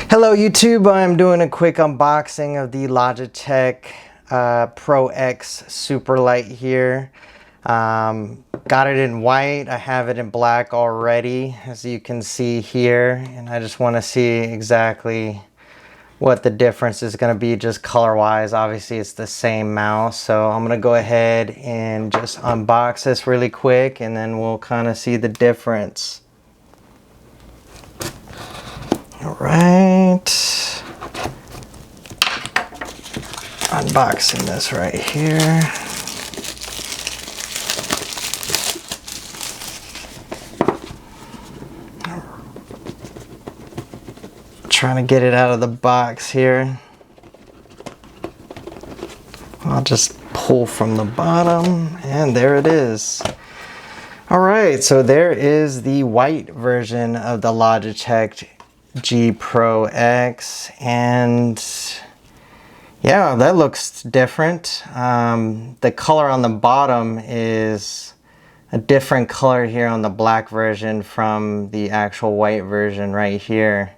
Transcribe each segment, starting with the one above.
Hello YouTube, I'm doing a quick unboxing of the Logitech Pro X Superlight here. Got it in white, I have it in black already, as you can see here, and I just want to see exactly what the difference is going to be just color wise. Obviously it's the same mouse, so I'm going to go ahead and just unbox this really quick and then we'll kind of see the difference. Alright, unboxing this right here. Trying to get it out of the box here. I'll just pull from the bottom and there it is. Alright, so there is the white version of the Logitech G Pro X, and yeah, that looks different. The color on the bottom is a different color here on the black version from the actual white version right here.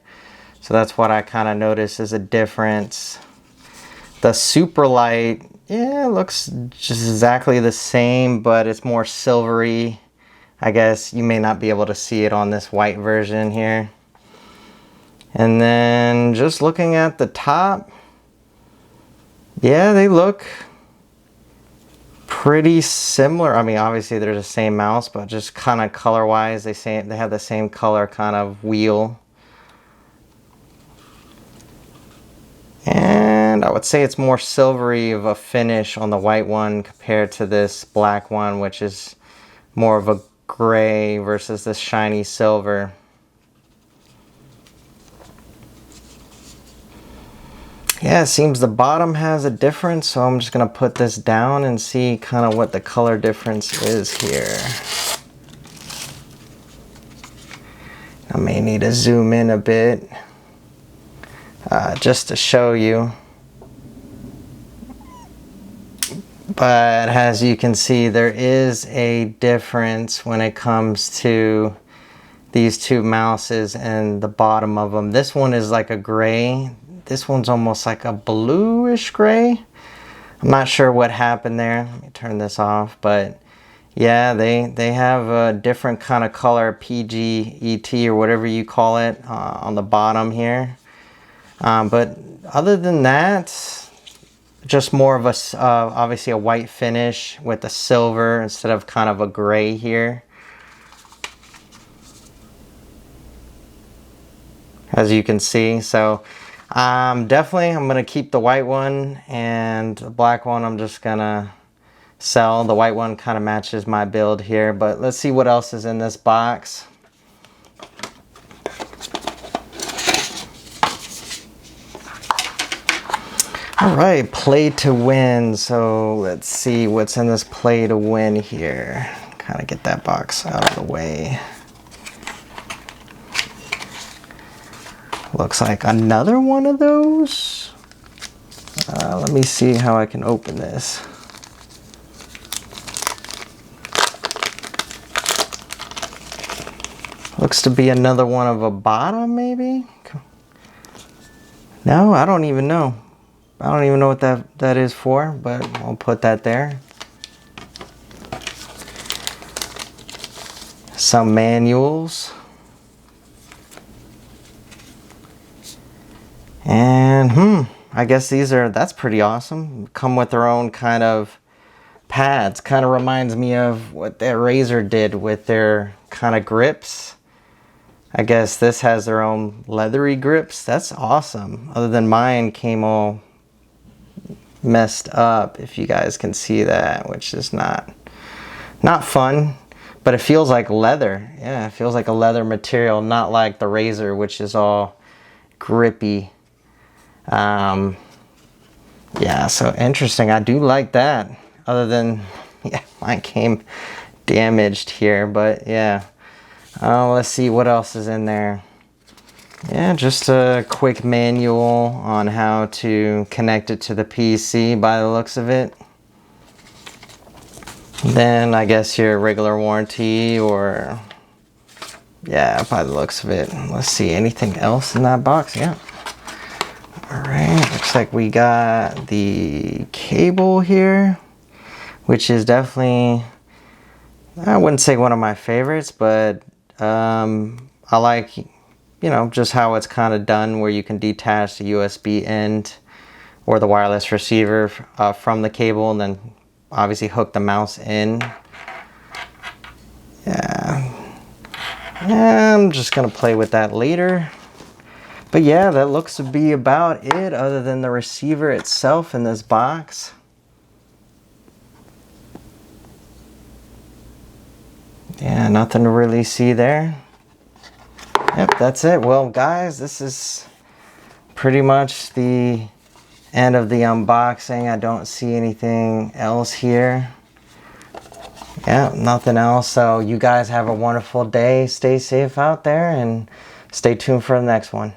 So that's what I kind of noticed is a difference. The Superlight, yeah, it looks just exactly the same, but it's more silvery. I guess you may not be able to see it on this white version here. And then just looking at the top, yeah, they look pretty similar. I mean, obviously they're the same mouse, but just kind of color wise, they have the same color kind of wheel. And I would say it's more silvery of a finish on the white one compared to this black one, which is more of a gray versus this shiny silver. Yeah, it seems the bottom has a difference, so I'm just going to put this down and see kind of what the color difference is here. I may need to zoom in a bit just to show you. But as you can see, there is a difference when it comes to these two mouses and the bottom of them. This one is like a gray. This one's almost like a bluish gray. I'm not sure what happened there. Let me turn this off. But yeah, they have a different kind of color, PGET or whatever you call it, on the bottom here. But other than that, just more of a obviously a white finish with a silver instead of kind of a gray here. As you can see, so definitely I'm gonna keep the white one, and the black one I'm just gonna sell. The white one kind of matches my build here, but let's see what else is in this box. All right, play to win. So let's see what's in this play to win here. Kind of get that box out of the way. Looks like another one of those. Let me see how I can open this. Looks to be another one of a bottom, maybe? No, I don't even know. I don't even know what that is for, but I'll put that there. Some manuals. And I guess that's pretty awesome. Come with their own kind of pads. Kind of reminds me of what that Razer did with their kind of grips. I guess this has their own leathery grips. That's awesome. Other than mine came all messed up, if you guys can see that, which is not fun. But it feels like leather. Yeah, it feels like a leather material, not like the Razer, which is all grippy. Yeah, so interesting. I do like that. Other than, yeah, mine came damaged here, but yeah. Let's see what else is in there. Yeah, just a quick manual on how to connect it to the PC by the looks of it. Then I guess your regular warranty, or yeah, by the looks of it. Let's see, anything else in that box? Yeah. looks like we got the cable here, which is definitely, I wouldn't say one of my favorites, but I like, you know, just how it's kind of done, where you can detach the USB end or the wireless receiver from the cable, and then obviously hook the mouse in. Yeah, I'm just gonna play with that later. But yeah, that looks to be about it, other than the receiver itself in this box. Yeah, nothing to really see there. Yep, that's it. Well, guys, this is pretty much the end of the unboxing. I don't see anything else here. Yeah, nothing else. So you guys have a wonderful day. Stay safe out there and stay tuned for the next one.